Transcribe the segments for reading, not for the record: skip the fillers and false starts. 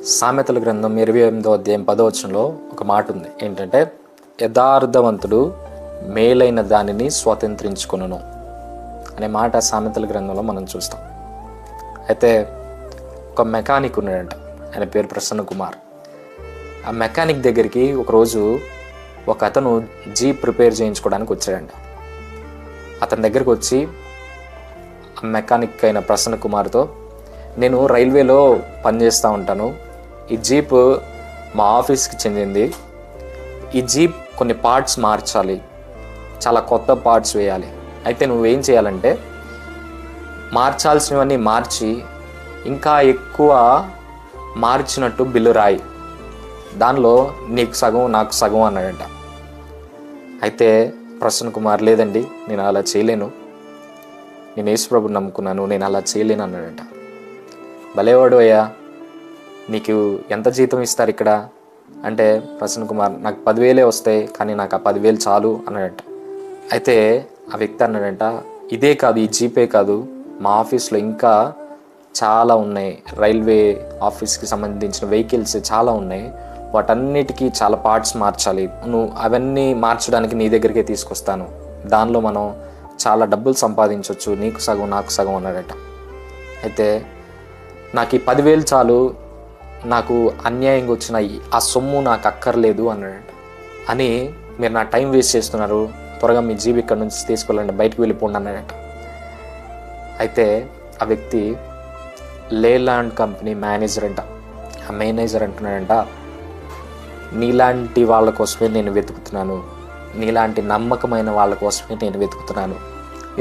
సామెతల గ్రంథం 28వ అధ్యాయం 10వ వచనంలో ఒక మాట ఉంది. ఏంటంటే, యథార్థవంతుడు మేలైన దానిని స్వతంత్రించుకొనును అనే మాట సామెతల గ్రంథంలో మనం చూస్తాం. అయితే ఒక మెకానిక్ ఉన్నాడంట, ఆయన పేరు ప్రసన్న కుమార్. ఆ మెకానిక్ దగ్గరికి ఒకరోజు ఒక అతను జీప్ రిపేర్ చేయించుకోవడానికి వచ్చాడంట. అతని దగ్గరికి వచ్చి ఆ మెకానిక్ అయిన ప్రసన్న కుమార్తో, నేను రైల్వేలో పనిచేస్తూ ఉంటాను, ఈ జీప్ మా ఆఫీస్కి చెందింది, ఈ జీప్ కొన్ని పార్ట్స్ మార్చాలి, చాలా కొత్త పార్ట్స్ వేయాలి. అయితే నువ్వేం చేయాలంటే మార్చాల్సినవన్నీ మార్చి ఇంకా ఎక్కువ మార్చినట్టు బిల్లు రాయి, దానిలో నీకు సగం నాకు సగం అన్నాడంట. అయితే ప్రసన్న కుమార్, లేదండి నేను అలా చేయలేను, నేను యేసుప్రభుని నమ్ముకున్నాను, నేను అలా చేయలేను అన్నాడంట. భలేవాడు అయ్యా, నీకు ఎంత జీతం ఇస్తారు ఇక్కడ అంటే, ప్రసన్న కుమార్, నాకు 10,000 వస్తాయి, కానీ నాకు ఆ 10,000 చాలు అన్నాడంట. అయితే ఆ వ్యక్తి అన్నాడంట, ఇదే కాదు, ఈ జీపే కాదు, మా ఆఫీస్లో ఇంకా చాలా ఉన్నాయి, రైల్వే ఆఫీస్కి సంబంధించిన వెహికల్స్ చాలా ఉన్నాయి, వాటన్నిటికీ చాలా పార్ట్స్ మార్చాలి, నువ్వు అవన్నీ మార్చడానికి నీ దగ్గరికే తీసుకొస్తాను, దానిలో మనం చాలా డబ్బులు సంపాదించవచ్చు, నీకు సగం నాకు సగం అన్నాడట. అయితే నాకు ఈ 10,000 చాలు, నాకు అన్యాయంగా వచ్చిన ఆ సొమ్ము నాకు అక్కర్లేదు అన్నాడట. అని మీరు నా టైం వేస్ట్ చేస్తున్నారు, త్వరగా మీ జీబీ ఇక్కడ నుంచి తీసుకెళ్ళండి, బయటకు వెళ్ళిపోండి అన్నాడట. అయితే ఆ వ్యక్తి లేలాండ్ కంపెనీ మేనేజర్ అంట. ఆ మేనేజర్ అంటున్నాడంట, నీలాంటి వాళ్ళ కోసమే నేను వెతుకుతున్నాను, నీలాంటి నమ్మకమైన వాళ్ళ కోసమే నేను వెతుకుతున్నాను.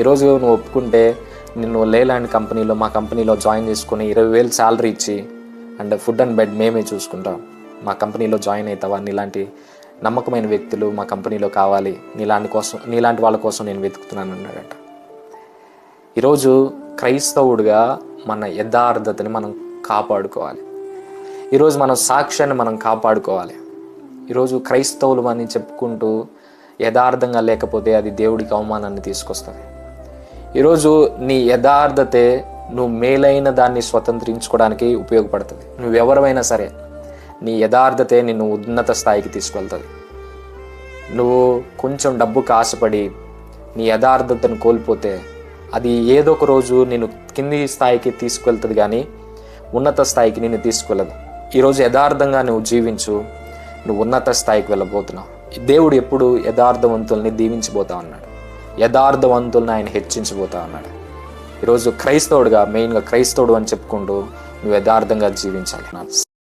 ఈరోజు నువ్వు ఒప్పుకుంటే నిన్ను లేలాండ్ కంపెనీలో, మా కంపెనీలో జాయిన్ చేసుకుని 20,000 శాలరీ ఇచ్చి అండ్ ఫుడ్ అండ్ బెడ్ మేమే చూసుకుంటాం, మా కంపెనీలో జాయిన్ అవుతావా, నీలాంటి నమ్మకమైన వ్యక్తులు మా కంపెనీలో కావాలి, నీలాంటి వాళ్ళ కోసం నేను వెతుకుతున్నాను అన్నాడట. ఈరోజు క్రైస్తవుడిగా మన యథార్థతని మనం కాపాడుకోవాలి. ఈరోజు మన సాక్ష్యాన్ని మనం కాపాడుకోవాలి. ఈరోజు క్రైస్తవులు అని చెప్పుకుంటూ యథార్థంగా లేకపోతే అది దేవుడికి అవమానాన్ని తీసుకొస్తుంది. ఈరోజు నీ యథార్థతే నువ్వు మేలైన దాన్ని స్వతంత్రించుకోవడానికి ఉపయోగపడుతుంది. నువ్వెవరైనా సరే నీ యథార్థతే నిన్ను ఉన్నత స్థాయికి తీసుకెళ్తుంది. నువ్వు కొంచెం డబ్బుకు ఆశపడి నీ యథార్థతను కోల్పోతే అది ఏదో ఒక రోజు నిన్ను కింది స్థాయికి తీసుకెళ్తుంది, కానీ ఉన్నత స్థాయికి నిన్ను తీసుకెళ్ళదు. ఈరోజు యథార్థంగా నువ్వు జీవించు, నువ్వు ఉన్నత స్థాయికి వెళ్ళబోతున్నావు. దేవుడు ఎప్పుడు యథార్థవంతుల్ని దీవించబోతా ఉన్నాడు, యథార్థవంతుల్ని ఆయన హెచ్చించబోతా ఉన్నాడు. ఈరోజు క్రైస్తవుడుగా, మెయిన్గా క్రైస్తవుడు అని చెప్పుకుంటూ నువ్వు యథార్థంగా జీవించాలి.